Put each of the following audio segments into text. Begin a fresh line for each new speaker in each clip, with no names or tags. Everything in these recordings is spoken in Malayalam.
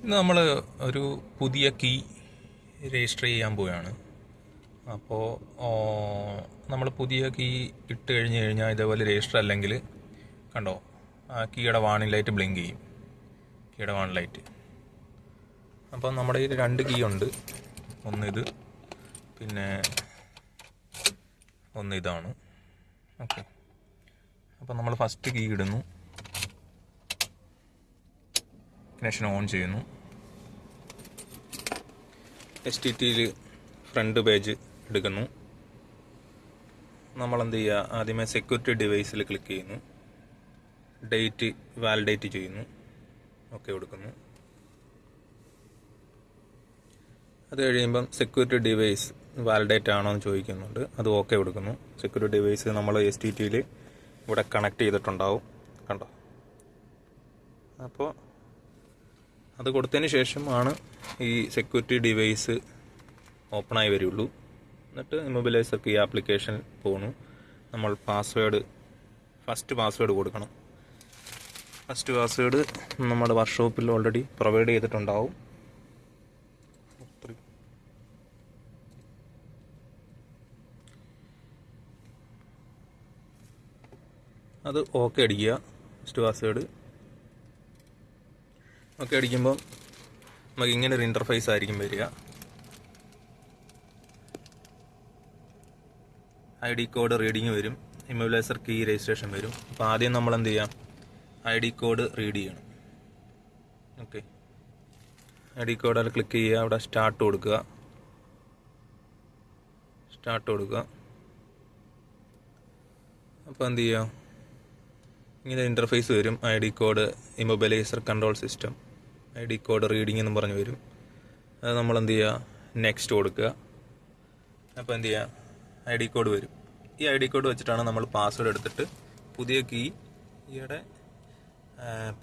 ഇന്ന് നമ്മൾ ഒരു പുതിയ കീ രജിസ്റ്റർ ചെയ്യാൻ പോവുകയാണ്. അപ്പോൾ നമ്മൾ പുതിയ കീ ഇട്ട് കഴിഞ്ഞാൽ ഇതേപോലെ രജിസ്റ്റർ അല്ലെങ്കിൽ കണ്ടോ ആ കീയുടെ വാണിംഗ് ലൈറ്റ് ബ്ലിങ്ക് ചെയ്യും. കീയുടെ വാണിംഗ് ലൈറ്റ്. അപ്പോൾ നമ്മുടെ കയ്യിൽ 2 കീ ഉണ്ട്. ഒന്നിത്, പിന്നെ ഒന്നിതാണ്. ഓക്കെ, അപ്പോൾ നമ്മൾ ഫസ്റ്റ് കീ ഇടുന്നു, കണക്ഷൻ ഓൺ ചെയ്യുന്നു. STTയിൽ ഫ്രണ്ട് പേജ് എടുക്കുന്നു. നമ്മളെന്ത് ചെയ്യുക, ആദ്യമേ സെക്യൂരിറ്റി ഡിവൈസിൽ ക്ലിക്ക് ചെയ്യുന്നു, ഡേറ്റ് വാലിഡേറ്റ് ചെയ്യുന്നു, ഓക്കെ കൊടുക്കുന്നു. അത് കഴിയുമ്പം സെക്യൂരിറ്റി ഡിവൈസ് വാലിഡേറ്റ് ആണോ എന്ന് ചോദിക്കുന്നുണ്ട്, അത് ഓക്കെ കൊടുക്കുന്നു. സെക്യൂരിറ്റി ഡിവൈസ് നമ്മൾ STTയിൽ ഇവിടെ കണക്ട് ചെയ്തിട്ടുണ്ടാവും, കണ്ടോ. അപ്പോൾ അത് കൊടുത്തതിന് ശേഷമാണ് ഈ സെക്യൂരിറ്റി ഡിവൈസ് ഓപ്പണായി വരുള്ളൂ. എന്നിട്ട് ഇമ്മൊബിലൈസർ കീ ആപ്ലിക്കേഷൻ പോകണം. നമ്മൾ ഫസ്റ്റ് പാസ്വേഡ് കൊടുക്കണം. ഫസ്റ്റ് പാസ്വേഡ് നമ്മുടെ വർക്ക്ഷോപ്പിൽ ഓൾറെഡി പ്രൊവൈഡ് ചെയ്തിട്ടുണ്ടാവും. അത് ഓക്കെ അടിക്കുക. ഫസ്റ്റ് പാസ്വേഡ് ഓക്കെ അടിക്കുമ്പോൾ നമുക്ക് ഇങ്ങനെ ഒരു ഇൻ്റർഫേസ് ആയിരിക്കും വരിക. ID കോഡ് റീഡിങ് വരും, ഇമ്മൊബിലൈസർ കീ രജിസ്ട്രേഷൻ വരും. അപ്പോൾ ആദ്യം നമ്മൾ എന്ത് ചെയ്യാം, ID കോഡ് റീഡ് ചെയ്യണം. ഓക്കെ, ID കോഡിൽ ക്ലിക്ക് ചെയ്യുക, അവിടെ സ്റ്റാർട്ട് കൊടുക്കുക. അപ്പോൾ എന്ത് ചെയ്യുക, ഇങ്ങനെ ഇൻ്റർഫേസ് വരും. ID code immobiliser control system ID code reading എന്ന് പറഞ്ഞ് വരും. അത് നമ്മൾ എന്ത് ചെയ്യുക, നെക്സ്റ്റ് കൊടുക്കുക. അപ്പോൾ എന്ത് ചെയ്യുക, ID കോഡ് വരും. ഈ ID കോഡ് വെച്ചിട്ടാണ് നമ്മൾ പാസ്വേഡ് എടുത്തിട്ട് പുതിയ കീയുടെ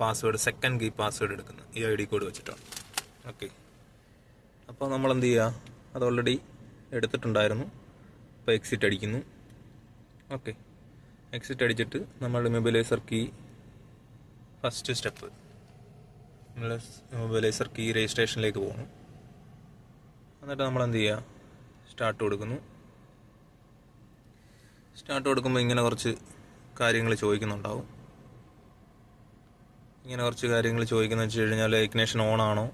പാസ്വേഡ്, സെക്കൻഡ് കീ പാസ്വേഡ് എടുക്കുന്നത്. ഈ ID കോഡ് വെച്ചിട്ടാണ്. ഓക്കെ, അപ്പോൾ നമ്മൾ എന്ത് ചെയ്യുക, അത് ഓൾറെഡി എടുത്തിട്ടുണ്ടായിരുന്നു. അപ്പോൾ എക്സിറ്റ് അടിക്കുന്നു. ഓക്കെ, എക്സിറ്റ് അടിച്ചിട്ട് നമ്മൾ immobiliser key first step, immobiliser key രജിസ്ട്രേഷനിലേക്ക് പോകണം. എന്നിട്ട് നമ്മൾ എന്ത് ചെയ്യുക, സ്റ്റാർട്ട് കൊടുക്കുന്നു. സ്റ്റാർട്ട് കൊടുക്കുമ്പോൾ ഇങ്ങനെ കുറച്ച് കാര്യങ്ങൾ ചോദിക്കുന്നുണ്ടാവും. ഇങ്ങനെ കുറച്ച് കാര്യങ്ങൾ ചോദിക്കുന്നത് വെച്ച് കഴിഞ്ഞാൽ ഇഗ്നിഷൻ ഓൺ ആണോ,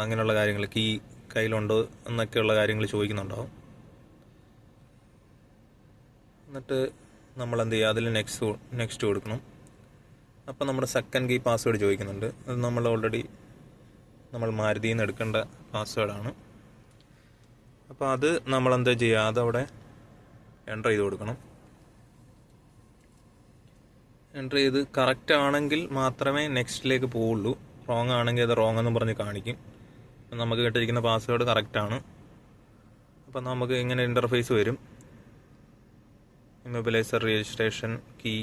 അങ്ങനെയുള്ള കാര്യങ്ങൾ, കീ കയ്യിലുണ്ടോ എന്നൊക്കെയുള്ള കാര്യങ്ങൾ ചോദിക്കുന്നുണ്ടാവും. എന്നിട്ട് നമ്മൾ എന്ത് ചെയ്യുക, അതിൽ നെക്സ്റ്റ് കൊടുക്കണം. അപ്പോൾ നമ്മുടെ സെക്കൻഡ് കീ പാസ്വേഡ് ചോദിക്കുന്നുണ്ട്. അത് നമ്മൾ ഓൾറെഡി മാരുതിയിൽ നിന്ന് എടുക്കേണ്ട പാസ്വേഡാണ്. അപ്പോൾ അത് നമ്മൾ എന്താ ചെയ്യുക, അതവിടെ എൻ്റർ ചെയ്ത് കൊടുക്കണം. എൻ്റർ ചെയ്ത് കറക്റ്റ് ആണെങ്കിൽ മാത്രമേ നെക്സ്റ്റിലേക്ക് പോവുള്ളൂ. റോങ് ആണെങ്കിൽ അത് റോങ് എന്ന് പറഞ്ഞ് കാണിക്കും. നമുക്ക് കിട്ടിയിരിക്കുന്ന പാസ്വേഡ് കറക്റ്റാണ്. അപ്പം നമുക്ക് ഇങ്ങനെ ഇൻ്റർഫേസ് വരും. ഇമ്മൊബിലൈസർ രജിസ്ട്രേഷൻ കീ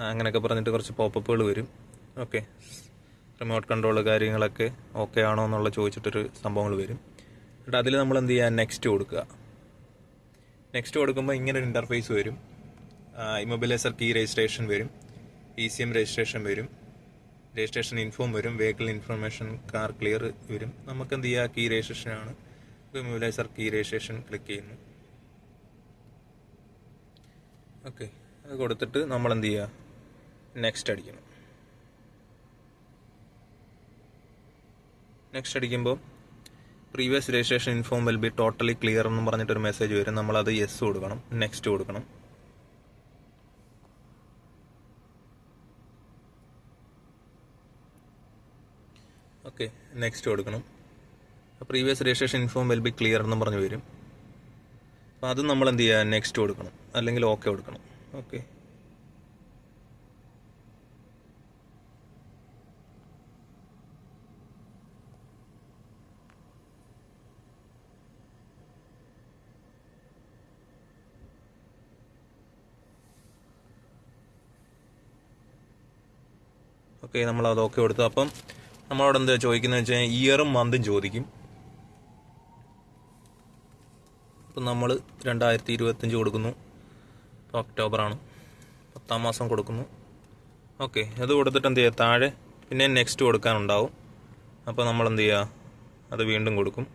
അങ്ങനെയൊക്കെ പറഞ്ഞിട്ട് കുറച്ച് പോപ്പപ്പുകൾ വരും. ഓക്കെ, റിമോട്ട് കൺട്രോൾ കാര്യങ്ങളൊക്കെ ഓക്കെ ആണോ എന്നുള്ള ചോദിച്ചിട്ടൊരു സംഭവങ്ങൾ വരും. എന്നിട്ട് അതിൽ നമ്മൾ എന്ത് ചെയ്യുക, നെക്സ്റ്റ് കൊടുക്കുക. നെക്സ്റ്റ് കൊടുക്കുമ്പോൾ ഇങ്ങനെ ഒരു ഇൻ്റർഫേസ് വരും. ഇമ്മൊബിലൈസർ കീ രജിസ്ട്രേഷൻ വരും, ECM രജിസ്ട്രേഷൻ വരും, രജിസ്ട്രേഷൻ ഇൻഫോം വരും, വെഹിക്കിൾ ഇൻഫർമേഷൻ, കാർ ക്ലിയർ വരും. നമുക്ക് എന്ത് ചെയ്യുക, കീ രജിസ്ട്രേഷൻ ആണ്. ഇമ്മൊബിലൈസർ കീ രജിസ്ട്രേഷൻ ക്ലിക്ക് ചെയ്യുന്നു. ഓക്കെ, അത് കൊടുത്തിട്ട് നമ്മൾ എന്ത് ചെയ്യുക, നെക്സ്റ്റ് അടിക്കണം. നെക്സ്റ്റ് അടിക്കുമ്പോൾ previous registration inform will be totally clear എന്ന് പറഞ്ഞിട്ടൊരു മെസ്സേജ് വരും. നമ്മളത് യെസ് കൊടുക്കണം, നെക്സ്റ്റ് കൊടുക്കണം. ഓക്കെ, നെക്സ്റ്റ് കൊടുക്കണം. Previous registration inform will be clear എന്ന് പറഞ്ഞ് വരും. അപ്പോൾ അത് നമ്മൾ എന്ത് ചെയ്യുക, നെക്സ്റ്റ് കൊടുക്കണം, അല്ലെങ്കിൽ ഓക്കെ കൊടുക്കണം. ഓക്കെ, നമ്മളത് ഓക്കെ കൊടുത്തു. അപ്പം നമ്മളോട് എന്താ ചോദിക്കുന്നത് വെച്ച് കഴിഞ്ഞാൽ ഇയറും മന്തും ചോദിക്കും. അപ്പം നമ്മൾ 2025 കൊടുക്കുന്നു. ഇപ്പോൾ ഒക്ടോബറാണ്, 10ാം മാസം കൊടുക്കുന്നു. ഓക്കെ, അത് കൊടുത്തിട്ട് എന്ത് ചെയ്യുക, താഴെ പിന്നെ നെക്സ്റ്റ് കൊടുക്കാനുണ്ടാവും. അപ്പോൾ നമ്മൾ എന്ത് ചെയ്യുക, അത് വീണ്ടും കൊടുക്കും.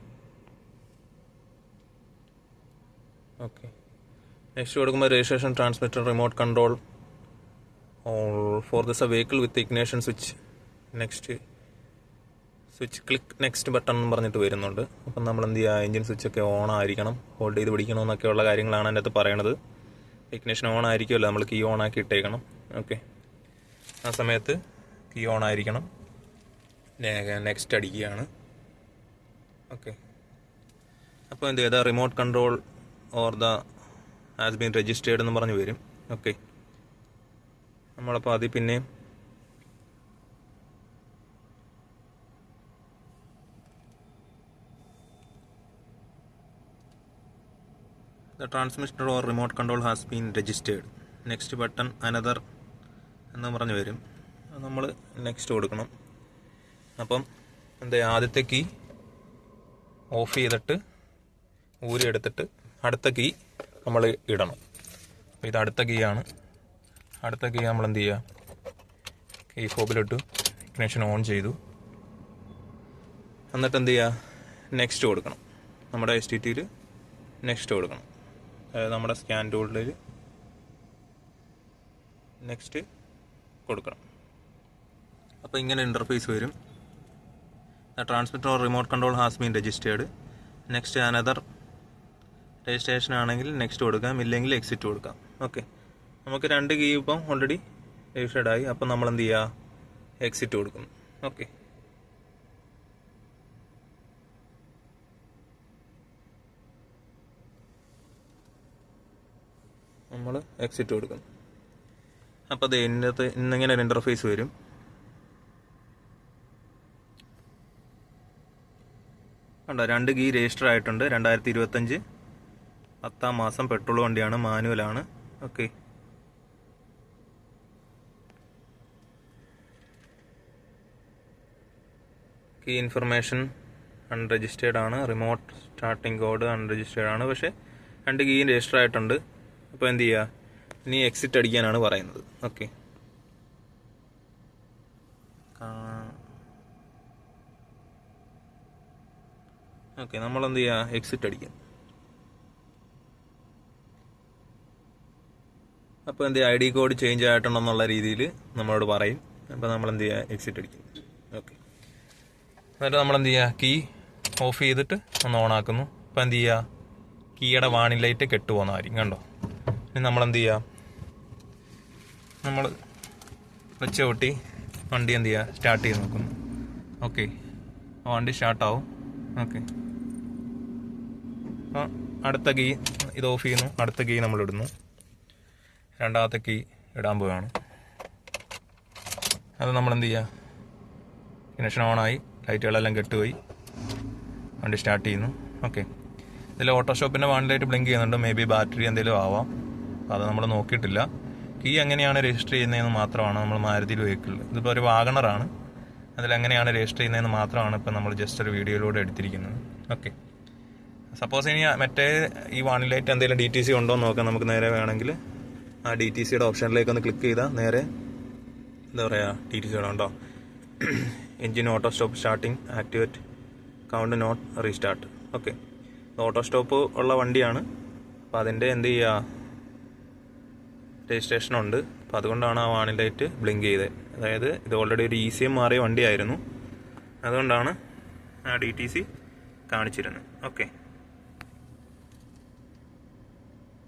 ഓക്കെ, നെക്സ്റ്റ് കൊടുക്കുമ്പോൾ registration transmitter remote control for this vehicle with ignition switch next switch click next button എന്ന് പറഞ്ഞിട്ട് വരുന്നുണ്ട്. അപ്പം നമ്മൾ എന്ത് ചെയ്യുക, എഞ്ചിൻ സ്വിച്ചൊക്കെ ഓൺ ആയിരിക്കണം, ഹോൾഡ് ചെയ്ത് പിടിക്കണമെന്നൊക്കെയുള്ള കാര്യങ്ങളാണ് അതിൻ്റെ അകത്ത് പറയണത്. ഇഗ്നേഷൻ ഓൺ ആയിരിക്കുമല്ലോ, നമ്മൾ കീ ഓൺ ആക്കി ഇട്ടേക്കണം. ഓക്കെ, ആ സമയത്ത് കീ ഓൺ ആയിരിക്കണം. നെക്സ്റ്റ് അടിക്കുകയാണ്. ഓക്കെ, അപ്പോൾ എന്ത് ചെയ്താൽ remote control or the has been registered എന്ന് പറഞ്ഞ് വരും. ഓക്കെ, നമ്മളപ്പോൾ അതിൽ പിന്നെ the transmitter or remote control has been registered next button another എന്ന് പറഞ്ഞ് വരും. നമ്മൾ നെക്സ്റ്റ് കൊടുക്കണം. അപ്പം എന്താ, ആദ്യത്തെ കീ ഓഫ് ചെയ്തിട്ട് ഊരി എടുത്തിട്ട് അടുത്ത കീ നമ്മൾ ഇടണം. അപ്പോൾ ഇത് അടുത്ത കീ ആണ്. അടുത്ത കീ നമ്മൾ എന്ത് ചെയ്യുക, കീ ഫോബിലിട്ടു, ഇഗ്നിഷൻ ഓൺ ചെയ്തു. എന്നിട്ട് എന്ത് ചെയ്യുക, നെക്സ്റ്റ് കൊടുക്കണം. നമ്മുടെ STTയിൽ നെക്സ്റ്റ് കൊടുക്കണം. അതായത് നമ്മുടെ സ്കാൻ ടൂളിൽ നെക്സ്റ്റ് കൊടുക്കണം. അപ്പോൾ ഇങ്ങനെ ഇൻ്റർഫേസ് വരും. Transmitter or remote control has been registered next another. Registration ആണെങ്കിൽ നെക്സ്റ്റ് കൊടുക്കാം, ഇല്ലെങ്കിൽ എക്സിറ്റ് കൊടുക്കാം. ഓക്കെ, നമുക്ക് 2 കീ ഇപ്പം ഓൾറെഡി രജിസ്റ്റേർഡ് ആയി. അപ്പം നമ്മൾ എന്ത് ചെയ്യുക, എക്സിറ്റ് കൊടുക്കുന്നു. ഓക്കെ, നമ്മൾ എക്സിറ്റ് കൊടുക്കുന്നു. അപ്പോൾ അത് ഇന്നിങ്ങനെ ഒരു ഇൻ്റർഫേസ് വരും. കണ്ടോ, 2 കീ രജിസ്റ്റർ ആയിട്ടുണ്ട്. 2025 10ാം മാസം, പെട്രോൾ വണ്ടിയാണ്, മാനുവലാണ്. ഓക്കെ, കീ ഇൻഫർമേഷൻ അൺരജിസ്റ്റേർഡ് ആണ്, റിമോട്ട് സ്റ്റാർട്ടിംഗ് കോഡ് അൺരജിസ്റ്റേർഡ് ആണ്. പക്ഷേ 2 കീ രജിസ്റ്റർ ആയിട്ടുണ്ട്. അപ്പോൾ എന്ത് ചെയ്യുക, ഇനി എക്സിറ്റ് അടിക്കാനാണ് പറയുന്നത്. ഓക്കെ, ഓക്കെ, നമ്മളെന്ത് ചെയ്യുക, എക്സിറ്റ് അടിക്കാം. അപ്പോൾ എന്ത് ചെയ്യുക, ID കോഡ് ചേഞ്ച് ആയിട്ടുണ്ടെന്നുള്ള രീതിയിൽ നമ്മളോട് പറയും. അപ്പോൾ നമ്മളെന്ത് ചെയ്യുക, എക്സിറ്റ് അടിക്കും. ഓക്കെ, എന്നിട്ട് നമ്മളെന്ത് ചെയ്യുക, കീ ഓഫ് ചെയ്തിട്ട് ഒന്ന് ഓൺ ആക്കുന്നു. അപ്പോൾ എന്ത് ചെയ്യുക, കീയുടെ വാണിംഗ് ലൈറ്റ് കെട്ടുപോകുന്നതായിരിക്കും. കണ്ടോ, ഇനി നമ്മളെന്ത് ചെയ്യുക, നമ്മൾ വെച്ച് കൂട്ടി വണ്ടി എന്ത് ചെയ്യുക, സ്റ്റാർട്ട് ചെയ്ത് നോക്കുന്നു. ഓക്കെ, വണ്ടി സ്റ്റാർട്ടാവും. ഓക്കെ, അപ്പോൾ അടുത്ത കീ ഇത് ഓഫ് ചെയ്യുന്നു, അടുത്ത കീ നമ്മൾ ഇടുന്നു. 2ാമത്തെ കീ ഇടാൻ പോവുകയാണ്. അത് നമ്മളെന്ത് ചെയ്യുക, ഇഗ്നിഷൻ ഓണായി, ലൈറ്റുകളെല്ലാം കെട്ടുപോയി, വണ്ടി സ്റ്റാർട്ട് ചെയ്യുന്നു. ഓക്കെ, ഇതിൽ ഓട്ടോഷോപ്പിൻ്റെ വാണിലായിട്ട് ബ്ലിങ്ക് ചെയ്യുന്നുണ്ട്. മേ ബി ബാറ്ററി എന്തെങ്കിലും ആവാം, അത് നമ്മൾ നോക്കിയിട്ടില്ല. കീ എങ്ങനെയാണ് രജിസ്റ്റർ ചെയ്യുന്നതെന്ന് മാത്രമാണ് നമ്മൾ മാരുതി വെഹിക്കിളിൽ, ഇതിപ്പോൾ ഒരു വാഗണറാണ്, അതിലെങ്ങനെയാണ് രജിസ്റ്റർ ചെയ്യുന്നതെന്ന് മാത്രമാണ് ഇപ്പോൾ നമ്മൾ ജസ്റ്റ് ഒരു വീഡിയോയിലൂടെ എടുത്തിരിക്കുന്നത്. ഓക്കെ, സപ്പോസ് ഇനി മറ്റേ ഈ വാണിംഗ് ലൈറ്റ് എന്തെങ്കിലും DTC ഉണ്ടോ എന്ന് നോക്കാം. നമുക്ക് നേരെ വേണമെങ്കിൽ ആ DTCയുടെ ഓപ്ഷനിലേക്ക് ഒന്ന് ക്ലിക്ക് ചെയ്താൽ നേരെ എന്താ പറയുക, DTC ഉണ്ടോ, engine auto stop starting activate count not restart. Okay, auto stop ഉള്ള വണ്ടിയാണ്. അപ്പോൾ അതിൻ്റെ എന്ത് ചെയ്യുക, രജിസ്ട്രേഷൻ ഉണ്ട്. അപ്പോൾ അതുകൊണ്ടാണ് ആ വാണിംഗ് ലൈറ്റ് ബ്ലിങ്ക് ചെയ്തത്. അതായത് ഇത് ഓൾറെഡി ഒരു ECM മാറിയ വണ്ടിയായിരുന്നു, അതുകൊണ്ടാണ് ആ DTC കാണിച്ചിരുന്നത്. ഓക്കെ.